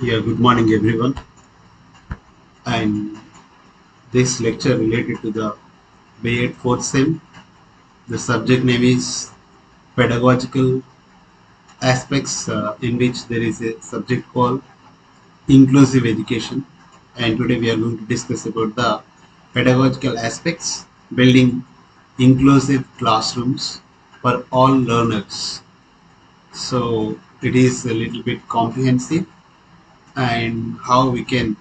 Yeah, good morning everyone. And this lecture related to the B.Ed 4th SEM. The subject name is Pedagogical Aspects, in which there is a subject called Inclusive Education. And today we are going to discuss about the pedagogical aspects, building inclusive classrooms for all learners. So it is a little bit comprehensive, and how we can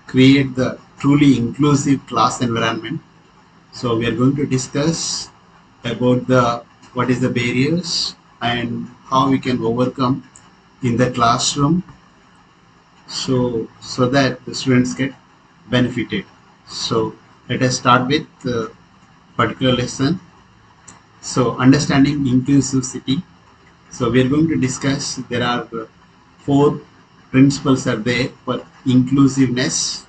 create the truly inclusive class environment. So we are going to discuss about the what is the barriers and how we can overcome in the classroom, so that the students get benefited. So let us start with the particular lesson. So understanding inclusivity. So we are going to discuss, there are four principles are there for inclusiveness.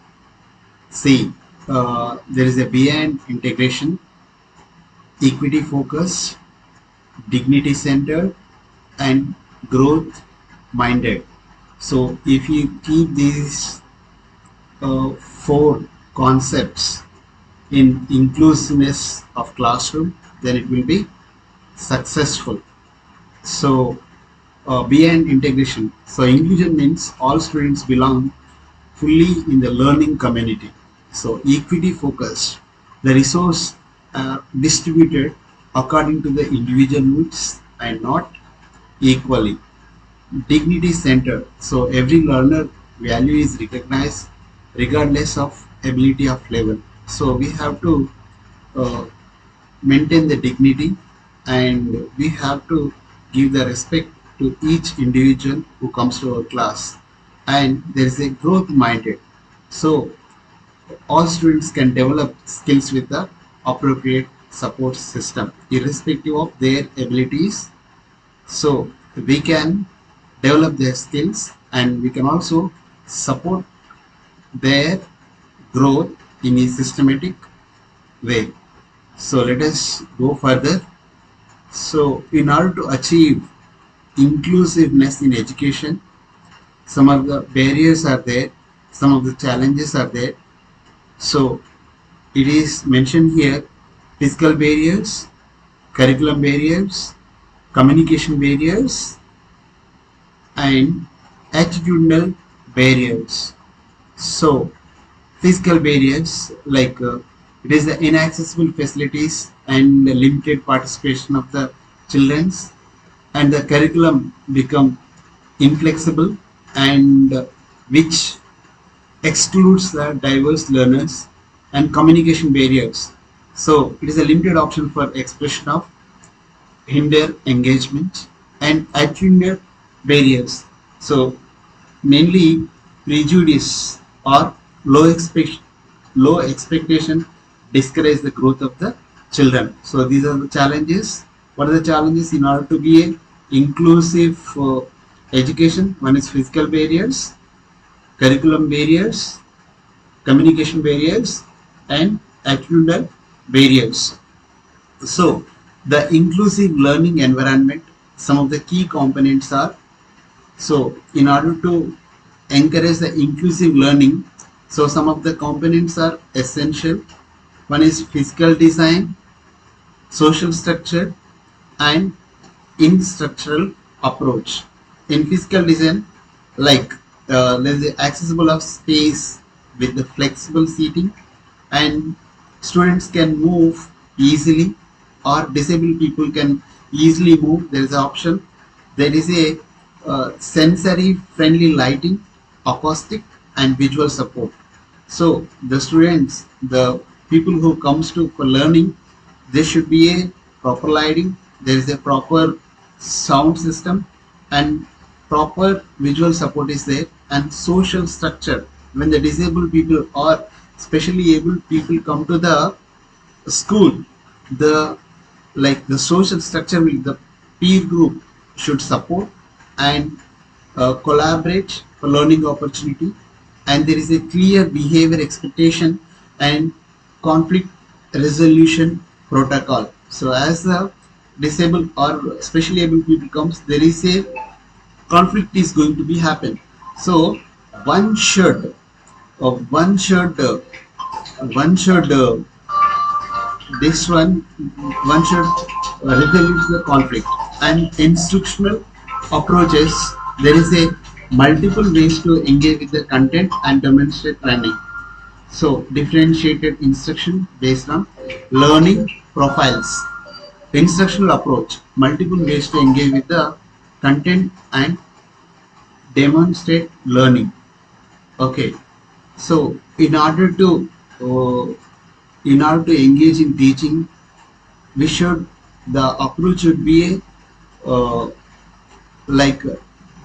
See, there is a beyond integration, equity focused, dignity centered, and growth minded. So if you keep these four concepts in inclusiveness of classroom, then it will be successful. So beyond integration. So inclusion means all students belong fully in the learning community. So equity focused, the resource are distributed according to the individual needs and not equally. Dignity centered, so every learner value is recognized regardless of ability of level. So we have to uh, maintain the dignity, and we have to give the respect to each individual who comes to our class. And there is a growth minded, so all students can develop skills with the appropriate support system irrespective of their abilities. So we can develop their skills, and we can also support their growth in a systematic way. So let us go further. So in order to achieve inclusiveness in education, some of the barriers are there, some of the challenges are there. So it is mentioned here: physical barriers, curriculum barriers, communication barriers, and attitudinal barriers. So physical barriers, like it is the inaccessible facilities and the limited participation of the children's, and the curriculum become inflexible, and which excludes the diverse learners. And communication barriers, so it is a limited option for expression of hinder engagement. And attitudinal barriers, so mainly prejudice or low expectation discourage the growth of the children. So these are the challenges. What are the challenges in order to be a inclusive education? One is physical barriers, curriculum barriers, communication barriers, and attitudinal barriers. So the inclusive learning environment, some of the key components are, so in order to encourage the inclusive learning, so some of the components are essential. One is physical design, social structure, and instructional approach. In physical design, like there is accessible of space with the flexible seating, and students can move easily, or disabled people can easily move. There is an option. There is a sensory friendly lighting, acoustic, and visual support. So the students, the people who comes to for learning, there should be a proper lighting, there is a proper sound system, and proper visual support is there. And social structure, when the disabled people or specially able people come to the school, the like the social structure will, the peer group should support and collaborate for learning opportunity. And there is a clear behavior expectation and conflict resolution protocol. So as the disabled or specially able people comes, there is a conflict is going to be happen. So one should, uh, one should, uh, one should, this one should resolve the conflict. And instructional approaches, there is a multiple ways to engage with the content and demonstrate learning. So differentiated instruction based on learning profiles. Instructional approach, multiple ways to engage with the content and demonstrate learning. Okay, so uh, in order to engage in teaching, we should the approach should be a like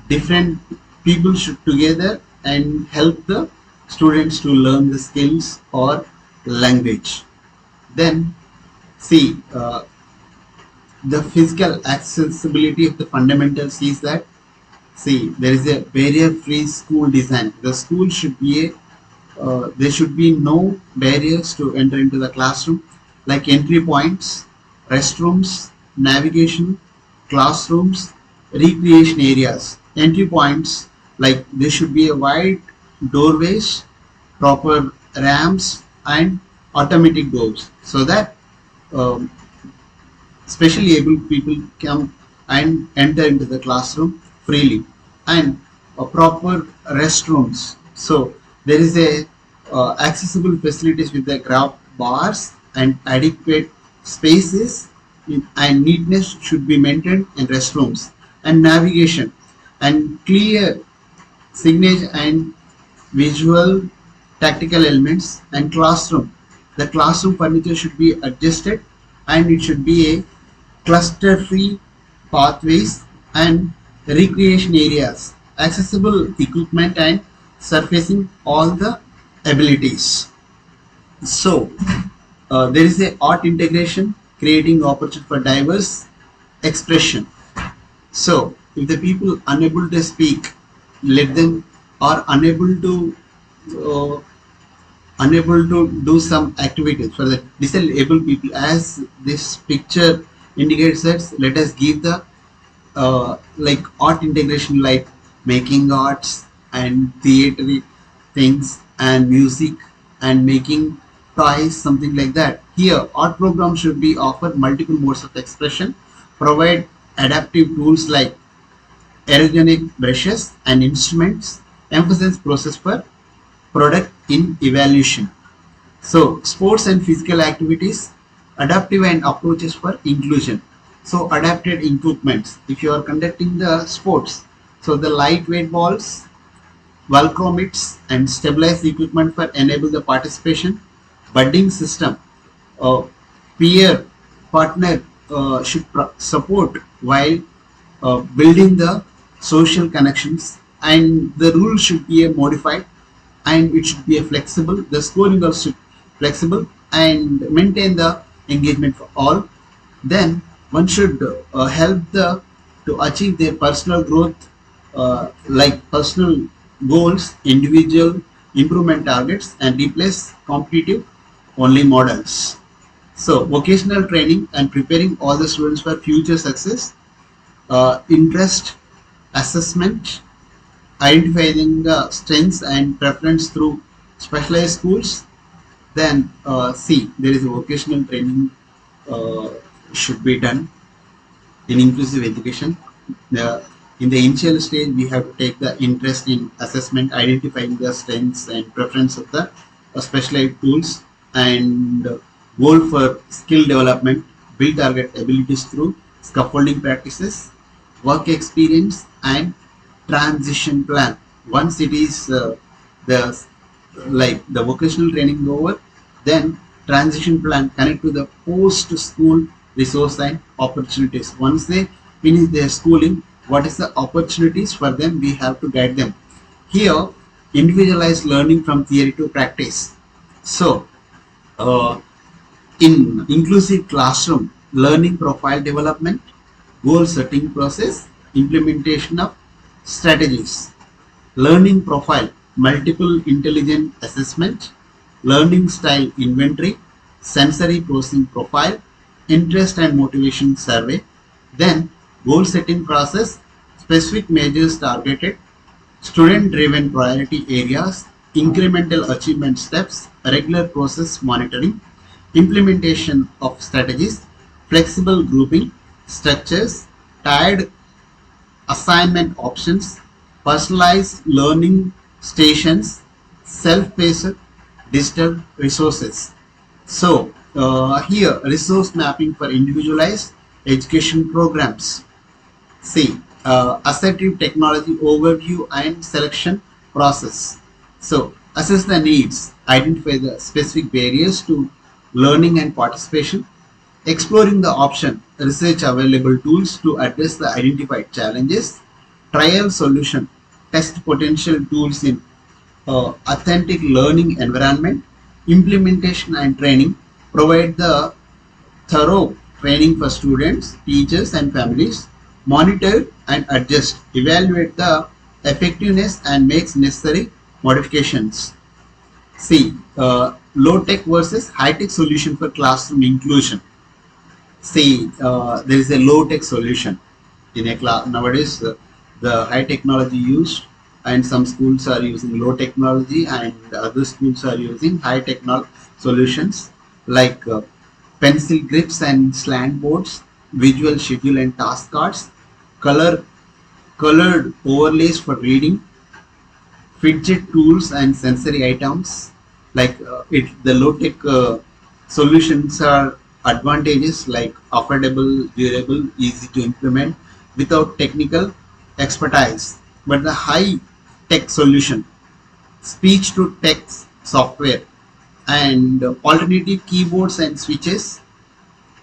different people should together and help the students to learn the skills or language. Then see, the physical accessibility of the fundamentals is that, see, there is a barrier free school design. The school should be a there should be no barriers to enter into the classroom, like entry points, restrooms, navigation, classrooms, recreation areas. Entry points, like there should be a wide doorways, proper ramps, and automatic doors, so that um, specially able people come and enter into the classroom freely. And proper restrooms, so there is a accessible facilities with the grab bars and adequate spaces and neatness should be maintained in restrooms. And navigation and clear signage and visual tactical elements. And classroom, the classroom furniture should be adjusted and it should be a cluster free pathways and recreation areas, accessible equipment and surfacing all the abilities. So there is a art integration, creating opportunity for diverse expression. So if the people unable to speak, let them, or uh, unable to do some activities for the disabled people, as this picture indicates that, let us give the like art integration, like making arts and theatre things and music and making toys, something like that. Here art programs should be offered multiple modes of expression, provide adaptive tools like ergonomic brushes and instruments, emphasize process for product in evaluation. So sports and physical activities, adaptive and approaches for inclusion. So adapted equipments, if you are conducting the sports, so the lightweight balls, Velcro mitts and stabilized equipment for enable the participation. Budding system, uh, peer partner should support while building the social connections, and the rules should be modified and it should be a flexible, the scoring also should flexible and maintain the engagement for all. Then one should help the to achieve their personal growth, like personal goals, individual improvement targets, and replace competitive only models. So vocational training and preparing all the students for future success, interest assessment, identifying the strengths and preference through specialized schools. Then see, there is a vocational training uh, should be done in inclusive education. In the initial stage, we have to take the interest in assessment, identifying the strengths and preference of the specialized tools, and goal for skill development, build target abilities through scaffolding practices, work experience, and transition plan. Once it is the like the vocational training over, then transition plan connect to the post school resource and opportunities. Once they finish their schooling, what is the opportunities for them, we have to guide them. Here individualized learning from theory to practice. So uh, in inclusive classroom, learning profile development, goal setting process, implementation of strategies. Learning profile, multiple intelligent assessment, learning style inventory, sensory processing profile, interest and motivation survey. Then goal setting process, specific measures targeted, student-driven priority areas, incremental achievement steps, regular process monitoring, implementation of strategies, flexible grouping, structures, tied assignment options, personalized learning stations, self-paced digital resources. So here resource mapping for individualized education programs. C. Assertive technology overview and selection process. So, assess the needs, identify the specific barriers to learning and participation, exploring the option, research available tools to address the identified challenges, trial solution, test potential tools in authentic learning environment, implementation and training, provide the thorough training for students, teachers, and families, monitor and adjust, evaluate the effectiveness, and makes necessary modifications. C. Low tech versus high tech solution for classroom inclusion. See, there is a low tech solution in a class nowadays. The high technology used, and some schools are using low technology, and other schools are using high technology solutions like pencil grips and slant boards, visual schedule and task cards, color colored overlays for reading, fidget tools and sensory items. Like the low tech solutions are advantages like affordable, durable, easy to implement without technical expertise. But the high tech solution, speech to text software, and alternative keyboards and switches,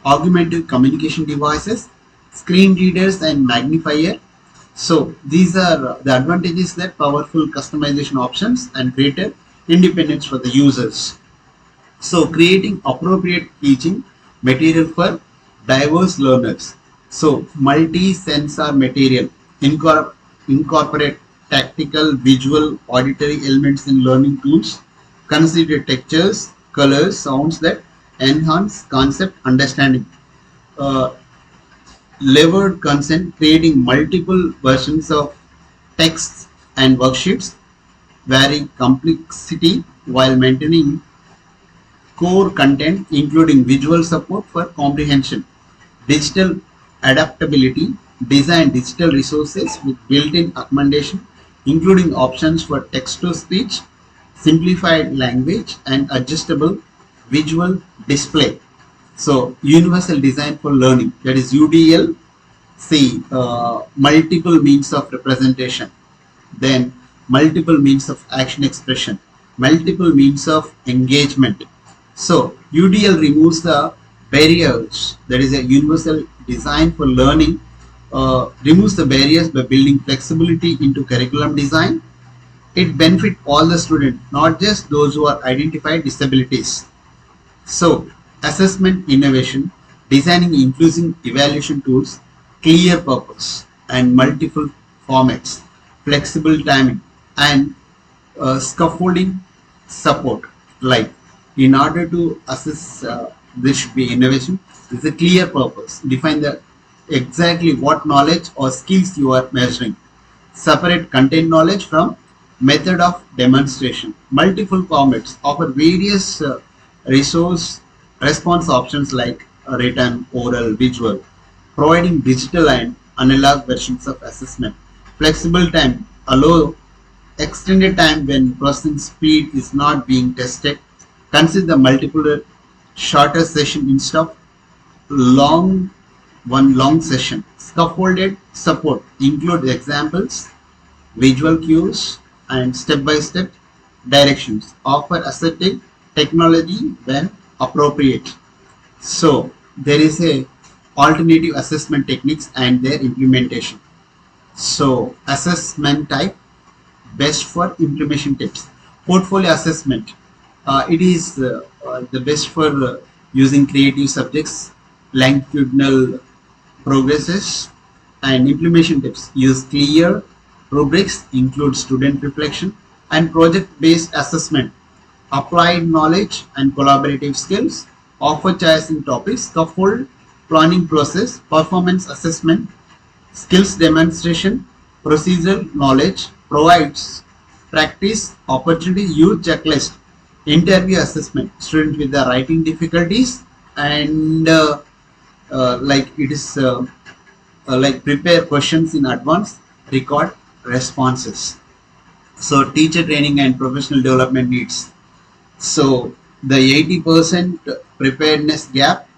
augmented communication devices, screen readers, and magnifier. So these are the advantages, that powerful customization options and greater independence for the users. So creating appropriate teaching material for diverse learners. So multi-sensor material incorporate tactical, visual, auditory elements in learning tools. Consider textures, colors, sounds that enhance concept understanding. Uh, Levered content, creating multiple versions of texts and worksheets, varying complexity while maintaining core content, including visual support for comprehension, digital adaptability, design digital resources with built-in accommodation, including options for text-to-speech, simplified language, and adjustable visual display. So, universal design for learning, that is UDL. See, multiple means of representation, then multiple means of action expression, multiple means of engagement. So UDL removes the barriers, that is a universal design for learning, removes the barriers by building flexibility into curriculum design. It benefits all the students, not just those who are identified disabilities. So, assessment innovation, designing inclusive evaluation tools, clear purpose and multiple formats, flexible timing, and scaffolding support. Like, in order to assess, this should be innovation. This is a clear purpose. Define the exactly what knowledge or skills you are measuring. Separate content knowledge from method of demonstration. Multiple formats offer various resource response options like written, oral, visual, providing digital and analog versions of assessment. Flexible time allow extended time when processing speed is not being tested. Consider multiple shorter session instead of long one long session. Scaffolded support include examples, visual cues, and step-by-step directions. Offer assertive technology when appropriate. So there is a alternative assessment techniques and their implementation. So assessment type, best for implementation tips. Portfolio assessment. It is the best for using creative subjects, longitudinal progresses, and implementation tips. Use clear rubrics, include student reflection, and project-based assessment. Applied knowledge and collaborative skills. Offer choice in topics. Scaffold planning process. Performance assessment. Skills demonstration. Procedural knowledge. provides practice opportunity, use checklist, interview assessment, student with the writing difficulties, and like it is like prepare questions in advance, record responses. So teacher training and professional development needs. So the 80% preparedness gap,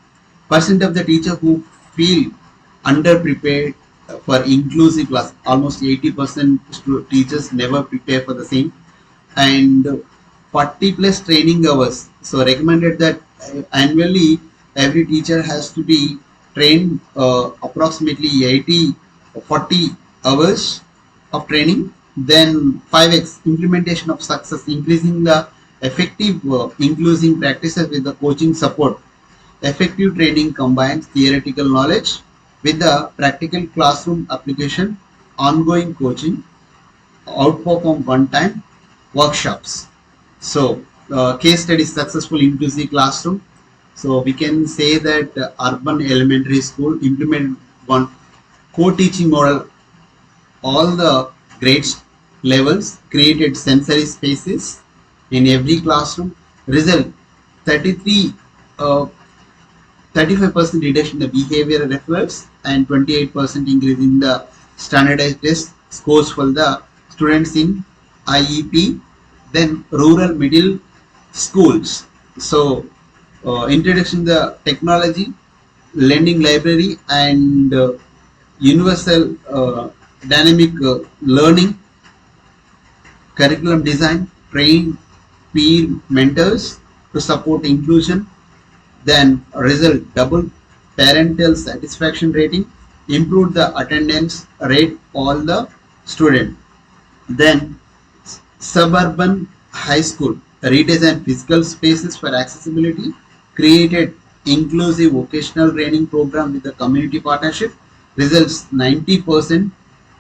percent of the teacher who feel underprepared for inclusive class, almost 80% teachers never prepare for the same, and 40 plus training hours. So recommended that annually every teacher has to be trained approximately 80 40 hours of training. Then 5x implementation of success, increasing the effective inclusive practices with the coaching support. Effective training combines theoretical knowledge with the practical classroom application, ongoing coaching, outperform one-time workshops. So, case study successful inclusive classroom. So, we can say that urban elementary school implemented one co-teaching model, all the grades levels, created sensory spaces in every classroom. Result 33 35% reduction in the behavioral referrals and 28% increase in the standardized test scores for the students in IEP. Then rural middle schools. So introduction the technology, lending library, and universal dynamic learning, curriculum design, train peer mentors to support inclusion. Then result double parental satisfaction rating, improve the attendance rate all the student. Then suburban high school redesign physical spaces for accessibility, created inclusive vocational training program with the community partnership, results 90%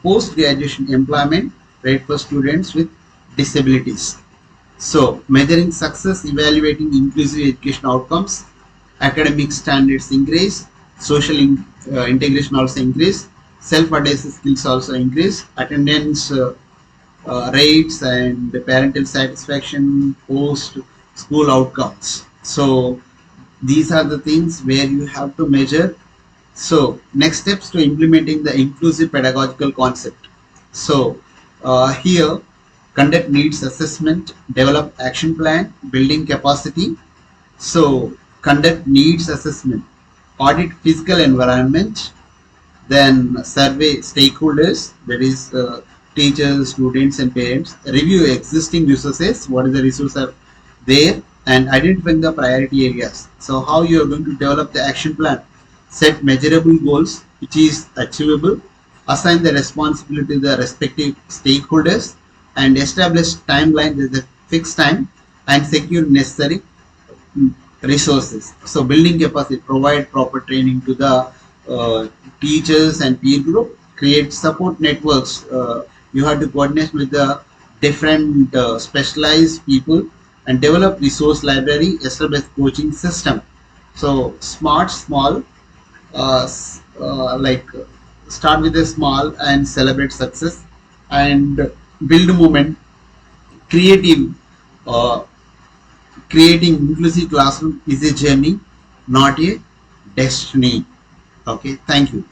post graduation employment rate for students with disabilities. So, measuring success, evaluating inclusive education outcomes, academic standards increase, social integration also increase, self-advice skills also increase, attendance rates and parental satisfaction, post school outcomes. So, these are the things where you have to measure. So, next steps to implementing the inclusive pedagogical concept. So, here conduct needs assessment, develop action plan, building capacity. So, conduct needs assessment, audit physical environment, then survey stakeholders, that is teachers, students, and parents, review existing resources, what is the resource are there, and identifying the priority areas. So, how you are going to develop the action plan? Set measurable goals which is achievable, assign the responsibility to the respective stakeholders, and establish timeline with a fixed time, and secure necessary resources. So building capacity, provide proper training to the teachers and peer group, create support networks. You have to coordinate with the different specialized people and develop resource library, establish coaching system. So smart, small, like start with a small and celebrate success, and build movement, creative. Creating inclusive classroom is a journey, not a destiny. Okay, thank you.